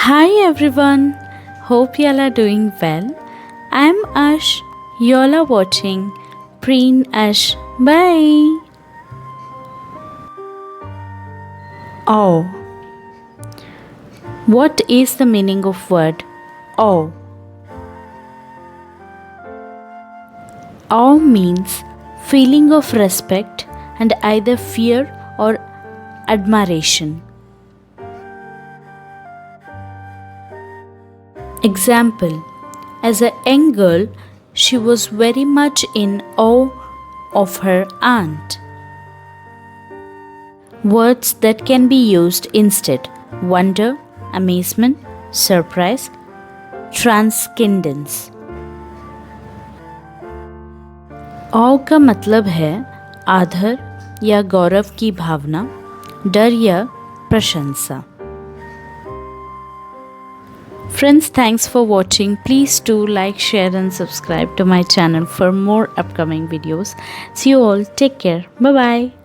Hi everyone, hope y'all are doing well. I'm Ash, y'all are watching Preen Ash Bae. Oh, what is the meaning of word awe? Awe means feeling of respect and either fear or admiration. Example: as a young girl, she was very much in awe of her aunt. Words that can be used instead: wonder, amazement, surprise, transcendence. औ का मतलब है आदर या गौरव की भावना, डर या प्रशंसा. Friends, thanks for watching. Please do like, share and subscribe to my channel for more upcoming videos. See you all. Take care. Bye bye.